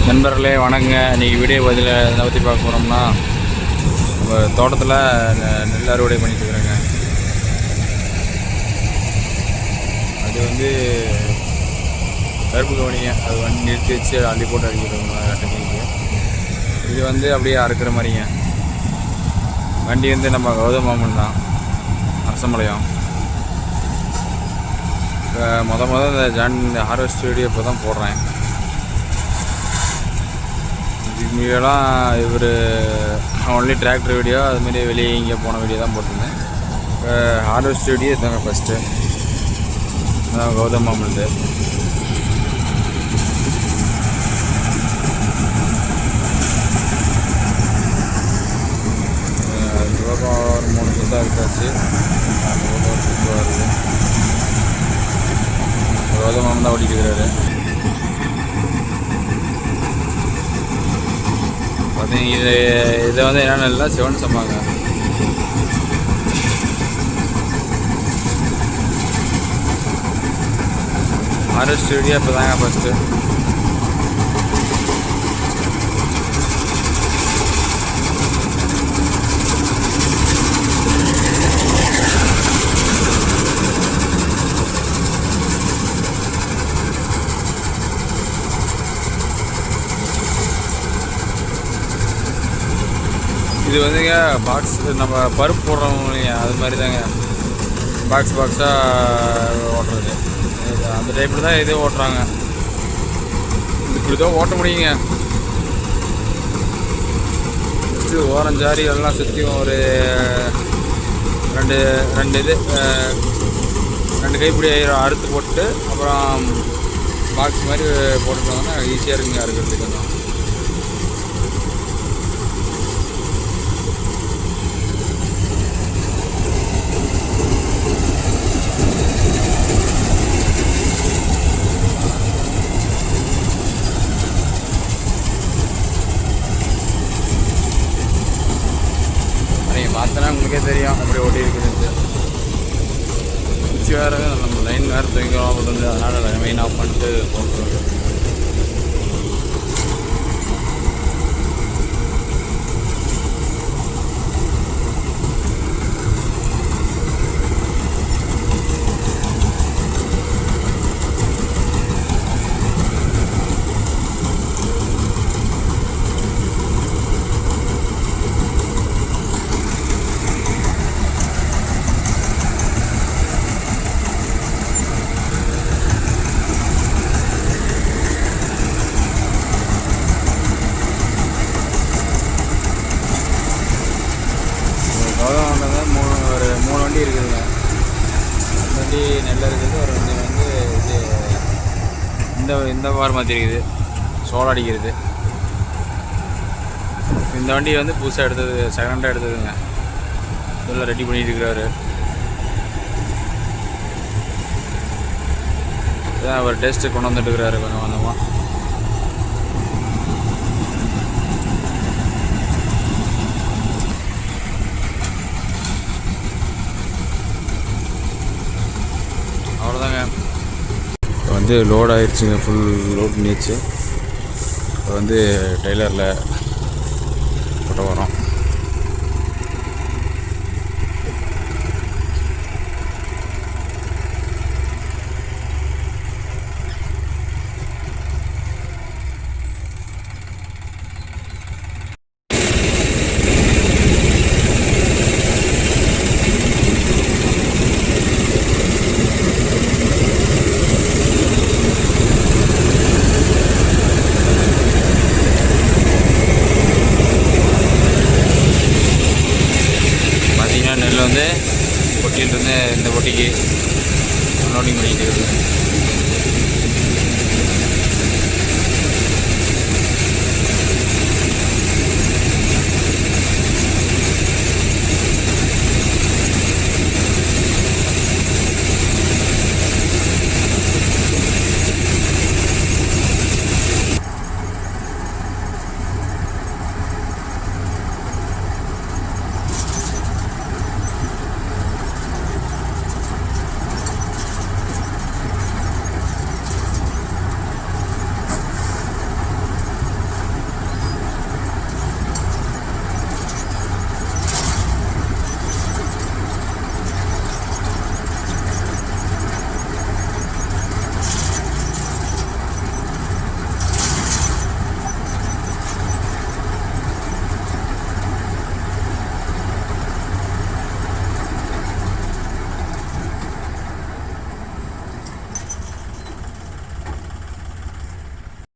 நண்பர்களே வணக்கங்க. இன்றைக்கி வீடியோ பதில் எதை பற்றி பார்க்க போகிறோம்னா, நம்ம தோட்டத்தில் நெல் அறுவடை பண்ணிட்டுருக்குறேங்க. அது வந்து கருப்பு கவனிங்க, அது வண்டி நிறுத்தி வச்சு அள்ளி போட்டு அடிக்கிறோம் டெக்னிக்கு. இது வந்து அப்படியே அறுக்கிற மாதிரிங்க. வண்டி வந்து நம்ம கௌதம் மாமன் தான், அரசமலையம். இப்போ இந்த ஹார்வெஸ்ட் வீடியோ இப்போ தான் போடுறேன். வீடியோலாம் இவர் ஒன்லி டிராக்டர் வீடியோ, அதுமாரி வெளியே இங்கே போன வீடியோ தான் போட்டிருந்தேன். இப்போ ஹார்வெஸ்ட் வீடியோ இதுதாங்க ஃபஸ்ட்டு. அதான் கௌதம் மாமல்து. ஒரு 3 சுத்தா இருக்காச்சு. வருது. கௌதம் மாமன் தான் ஓட்டிட்டு இருக்கிறாரு. இதை வந்து என்னென்ன இல்லை, சிவன் சம்பாங்க. ஹார்வெஸ்ட் வீடியோ இப்போ தாங்க ஃபஸ்ட்டு. இது வந்துங்க பாக்ஸ், நம்ம பருப்பு போடுறோம் இல்லையா, அது மாதிரி தாங்க. பாக்ஸாக ஓட்டுறது அந்த டைப்பில் தான் இதே ஓட்டுறாங்க. இப்படி தான் ஓட்ட முடியுங்க. ஃபஸ்ட்டு ஓரஞ்சாரி எல்லாம் சுற்றியும் ஒரு ரெண்டு கைப்பிடி அறுத்து போட்டு அப்புறம் பாக்ஸ் மாதிரி போட்டுட்டு வந்தோம்னா ஈஸியாக இருக்குங்க அறுக்கிறதுக்கு. கொஞ்சம் பார்த்தனா உங்களுக்கே தெரியும் எப்படி ஓட்டி இருக்குதுன்னு. குச்சி வேறு நம்ம லைன் வேறு தூங்கிக்கிறோம் அப்படின்னு, அதனால் மெயின் ஆஃப் பண்ணிட்டு போட்டுருவோம். ஒரு 3 வண்டி இருக்குதுங்க. வண்டி நெல் இருக்குது, ஒரு வண்டி வந்து இது இந்த வார் மாதிரி இருக்குது, சோளம் அடிக்கிறது. இந்த வண்டி வந்து புதுசாக எடுத்தது, செகண்டாக எடுத்ததுங்க. இதெல்லாம் ரெடி பண்ணிட்டு இருக்கிறாரு. இதான் அவர் டேஸ்ட்டு கொண்டு வந்துட்டு இருக்கிறாரு கொஞ்சம் கொஞ்சமாக. அவ்வளோதாங்க. இப்போ வந்து லோட் ஆகிடுச்சுங்க, ஃபுல் லோட் பண்ணிடுச்சு. இப்போ வந்து டெய்லரில் போட்ட வரோம். நெல் வந்து பொட்டியிலிருந்து இந்த பொட்டிக்கு